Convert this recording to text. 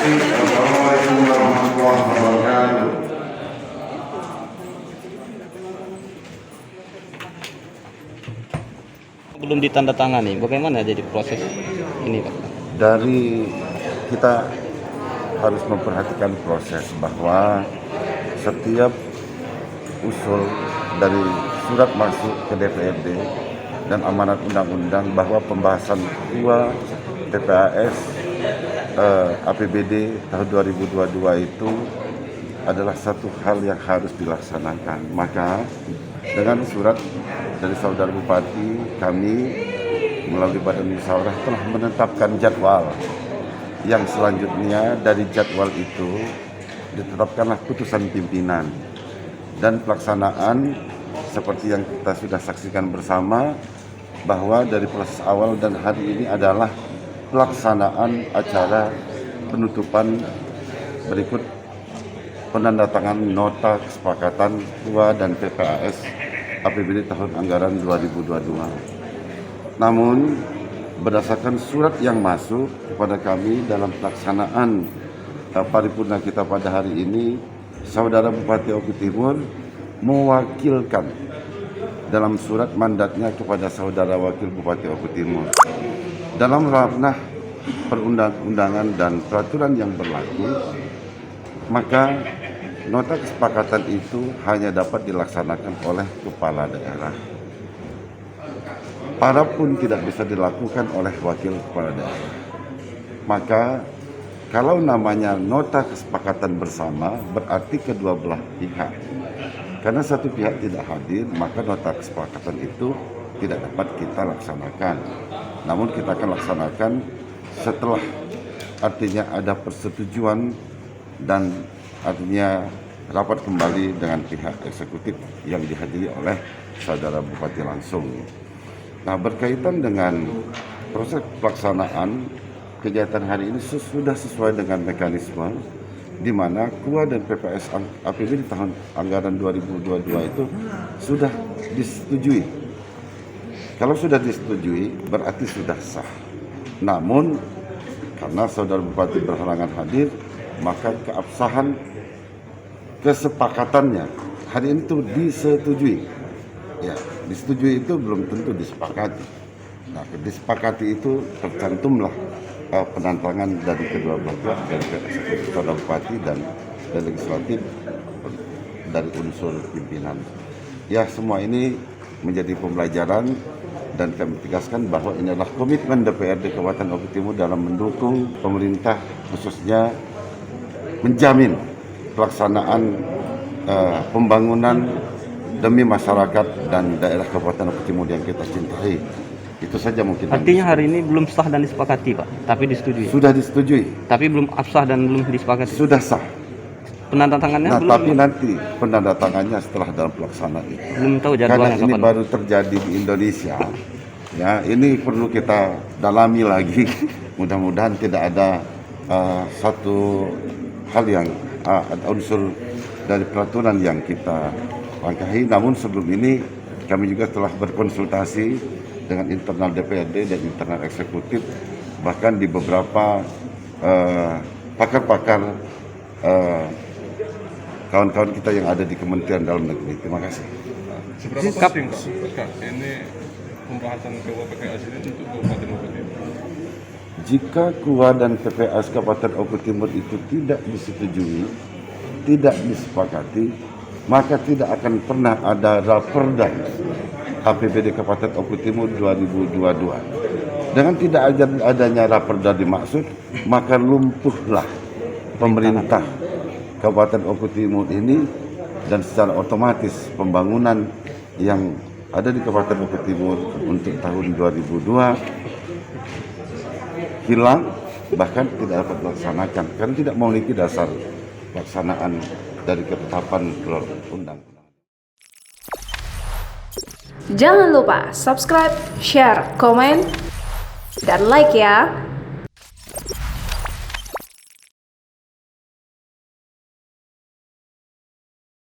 Assalamualaikum warahmatullahi wabarakatuh. Belum ditandatangani, bagaimana jadi proses ini, Pak? Dari kita harus memperhatikan proses bahwa setiap usul dari surat masuk ke DPRD dan amanat undang-undang bahwa pembahasan KUA TPAS APBD tahun 2022 itu adalah satu hal yang harus dilaksanakan. Maka dengan surat dari Saudara Bupati, kami melalui Badan Musyawarah telah menetapkan jadwal yang selanjutnya. Dari jadwal itu ditetapkanlah putusan pimpinan dan pelaksanaan seperti yang kita sudah saksikan bersama, bahwa dari proses awal dan hari ini adalah pelaksanaan acara penutupan berikut penandatangan nota kesepakatan KUA dan PPAS APBD tahun anggaran 2022. Namun berdasarkan surat yang masuk kepada kami dalam pelaksanaan paripurna kita pada hari ini, Saudara Bupati Oku Timur mewakilkan dalam surat mandatnya kepada Saudara Wakil Bupati Oku Timur dalam ranah perundang-undangan dan peraturan yang berlaku, maka nota kesepakatan itu hanya dapat dilaksanakan oleh kepala daerah. Para pun tidak bisa dilakukan oleh wakil kepala daerah. Maka kalau namanya nota kesepakatan bersama berarti kedua belah pihak. Karena satu pihak tidak hadir, maka nota kesepakatan itu tidak dapat kita laksanakan. Namun kita akan laksanakan setelah artinya ada persetujuan dan artinya rapat kembali dengan pihak eksekutif yang dihadiri oleh Saudara Bupati langsung. Nah, berkaitan dengan proses pelaksanaan kegiatan hari ini sudah sesuai dengan mekanisme di mana KUA dan PPAS APBD tahun anggaran 2022 itu sudah disetujui. Kalau sudah disetujui berarti sudah sah. Namun karena Saudara Bupati berhalangan hadir, maka keabsahan kesepakatannya hari ini itu disetujui. Ya, disetujui itu belum tentu disepakati. Nah, disepakati itu tercantumlah penantangan dari kedua belah pihak, dari Saudara Bupati dan dari legislatif, dari unsur pimpinan. Ya, semua ini menjadi pembelajaran dan kami tegaskan bahwa ini adalah komitmen DPRD Kabupaten Oku Timur dalam mendukung pemerintah, khususnya menjamin pelaksanaan pembangunan demi masyarakat dan daerah Kabupaten Oku Timur yang kita cintai. Itu saja mungkin. Artinya hari ini belum sah dan disepakati, Pak, tapi disetujui. Sudah disetujui. Tapi belum absah dan belum disepakati. Sudah sah. Penandatangannya Nah, belum. tapi nanti penandatangannya setelah dalam pelaksanaan itu. Belum tahu jadwalnya karena ini kapan. baru terjadi di Indonesia. Ya, ini perlu kita dalami lagi. Mudah-mudahan tidak ada satu hal yang ada unsur dari peraturan yang kita langkahi. Namun sebelum ini kami juga telah berkonsultasi dengan internal DPRD dan internal eksekutif, bahkan di beberapa pakar-pakar kawan-kawan kita yang ada di Kementerian Dalam Negeri. Terima kasih. Seberapa penting Pak ini pembahasan KUA PPAS ini untuk Kabupaten Oku Timur? Jika KUA dan PPAS Kabupaten Oku Timur itu tidak disetujui, tidak disepakati, maka tidak akan pernah ada raperda APBD Kabupaten Oku Timur 2022. Dengan tidak adanya raperda dimaksud, maka lumpuhlah pemerintah Kabupaten Oku Timur ini dan secara otomatis pembangunan yang ada di Kabupaten Oku Timur untuk tahun 2002 hilang, bahkan tidak dapat dilaksanakan karena tidak memiliki dasar pelaksanaan dari ketetapan perundang-undangan. Jangan lupa subscribe, share, komen, dan like ya.